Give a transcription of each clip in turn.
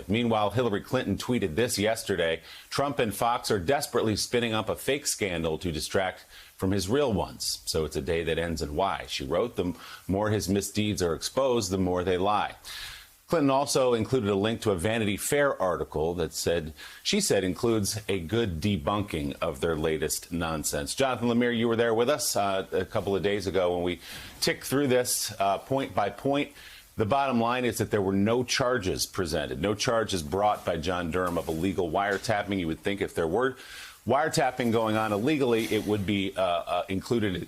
Meanwhile, Hillary Clinton tweeted this yesterday. Trump and Fox are desperately spinning up a fake scandal to distract from his real ones. So it's a day that ends in Y. She wrote, the more his misdeeds are exposed, the more they lie. Clinton also included a link to a Vanity Fair article that she said includes a good debunking of their latest nonsense. Jonathan Lemire, you were there with us a couple of days ago when we ticked through this point by point. The bottom line is that there were no charges presented, no charges brought by John Durham of illegal wiretapping. You would think if there were wiretapping going on illegally, it would be included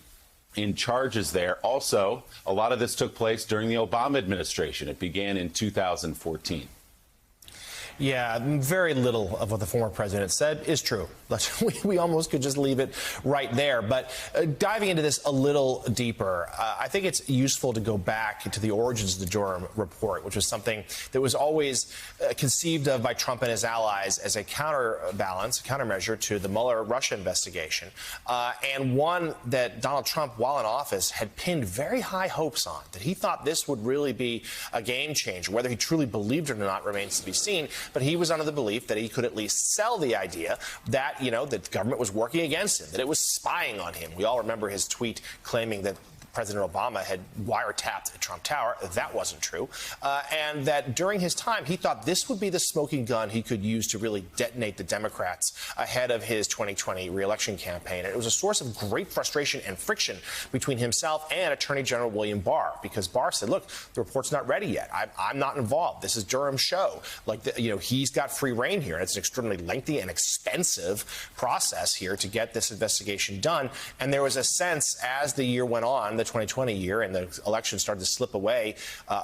in charges there. Also, a lot of this took place during the Obama administration. It began in 2014. Yeah, very little of what the former president said is true. We almost could just leave it right there. But diving into this a little deeper, I think it's useful to go back to the origins of the Durham report, which was something that was always conceived of by Trump and his allies as a countermeasure to the Mueller Russia investigation, and one that Donald Trump, while in office, had pinned very high hopes on, that he thought this would really be a game changer. Whether he truly believed it or not remains to be seen. But he was under the belief that he could at least sell the idea that, that the government was working against him, that it was spying on him. We all remember his tweet claiming that President Obama had wiretapped Trump Tower. That wasn't true. And that during his time, he thought this would be the smoking gun he could use to really detonate the Democrats ahead of his 2020 reelection campaign. And it was a source of great frustration and friction between himself and Attorney General William Barr, because Barr said, look, the report's not ready yet. I'm not involved. This is Durham's show. He's got free reign here. And it's an extremely lengthy and expensive process here to get this investigation done. And there was a sense as the year went on, the 2020 year, and the election started to slip away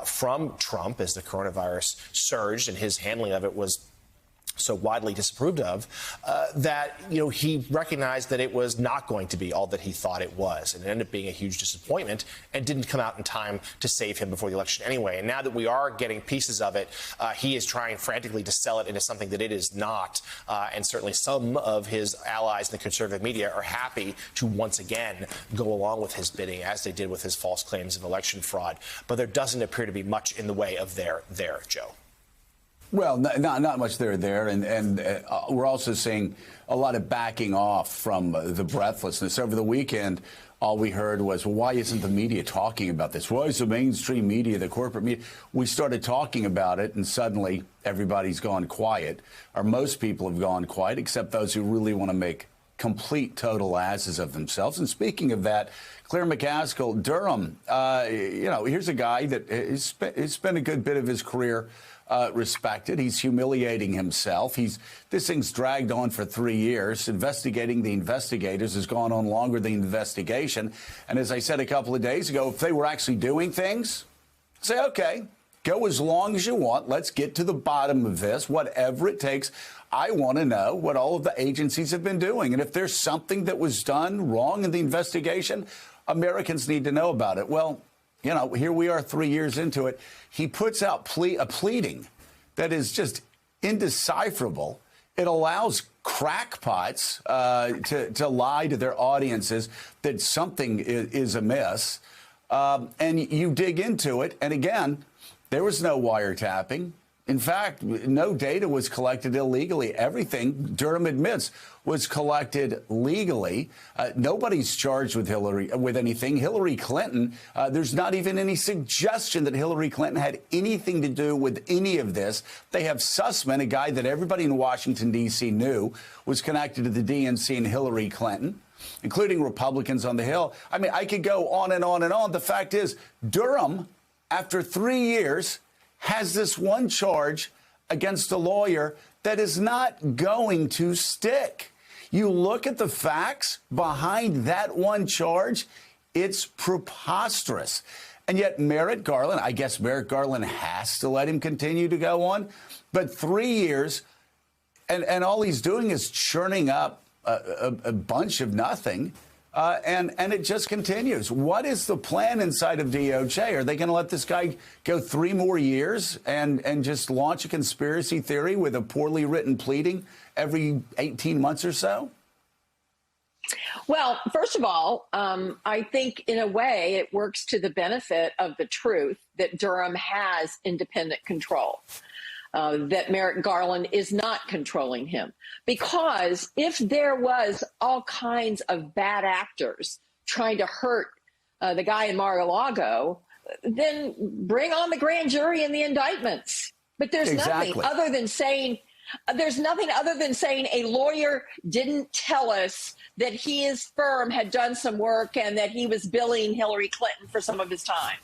from Trump as the coronavirus surged and his handling of it was so widely disapproved of, that, he recognized that it was not going to be all that he thought it was. And it ended up being a huge disappointment and didn't come out in time to save him before the election anyway. And now that we are getting pieces of it, he is trying frantically to sell it into something that it is not. And certainly some of his allies in the conservative media are happy to once again go along with his bidding, as they did with his false claims of election fraud. But there doesn't appear to be much in the way of there, Joe. Well, not much there. And we're also seeing a lot of backing off from the breathlessness. Over the weekend, all we heard was, well, why isn't the media talking about this? Why is the mainstream media, the corporate media? We started talking about it, and suddenly everybody's gone quiet, or most people have gone quiet, except those who really want to make complete, total asses of themselves. And speaking of that, Claire McCaskill, Durham, here's a guy that has spent a good bit of his career respected. He's humiliating himself. This thing's dragged on for 3 years. Investigating the investigators has gone on longer than the investigation. And as I said a couple of days ago, if they were actually doing things, say, okay, go as long as you want. Let's get to the bottom of this, whatever it takes. I want to know what all of the agencies have been doing. And if there's something that was done wrong in the investigation, Americans need to know about it. Well, here we are 3 years into it. He puts out a pleading that is just indecipherable. It allows crackpots to lie to their audiences that something is amiss. And you dig into it. And again, there was no wiretapping. In fact, no data was collected illegally. Everything, Durham admits, was collected legally. Nobody's charged with anything. Hillary Clinton, there's not even any suggestion that Hillary Clinton had anything to do with any of this. They have Sussman, a guy that everybody in Washington, D.C. knew was connected to the DNC and Hillary Clinton, including Republicans on the Hill. I mean, I could go on and on and on. The fact is, Durham, after 3 years, has this one charge against a lawyer that is not going to stick. You look at the facts behind that one charge, it's preposterous. And yet Merrick Garland, I guess Merrick Garland has to let him continue to go on. But 3 years, and all he's doing is churning up a bunch of nothing. And it just continues. What is the plan inside of DOJ? Are they going to let this guy go 3 more years and just launch a conspiracy theory with a poorly written pleading every 18 months or so? Well, first of all, I think in a way it works to the benefit of the truth that Durham has independent control. that Merrick Garland is not controlling him. Because if there was all kinds of bad actors trying to hurt the guy in Mar-a-Lago, then bring on the grand jury and the indictments. But there's nothing other than saying a lawyer didn't tell us that his firm had done some work and that he was billing Hillary Clinton for some of his time.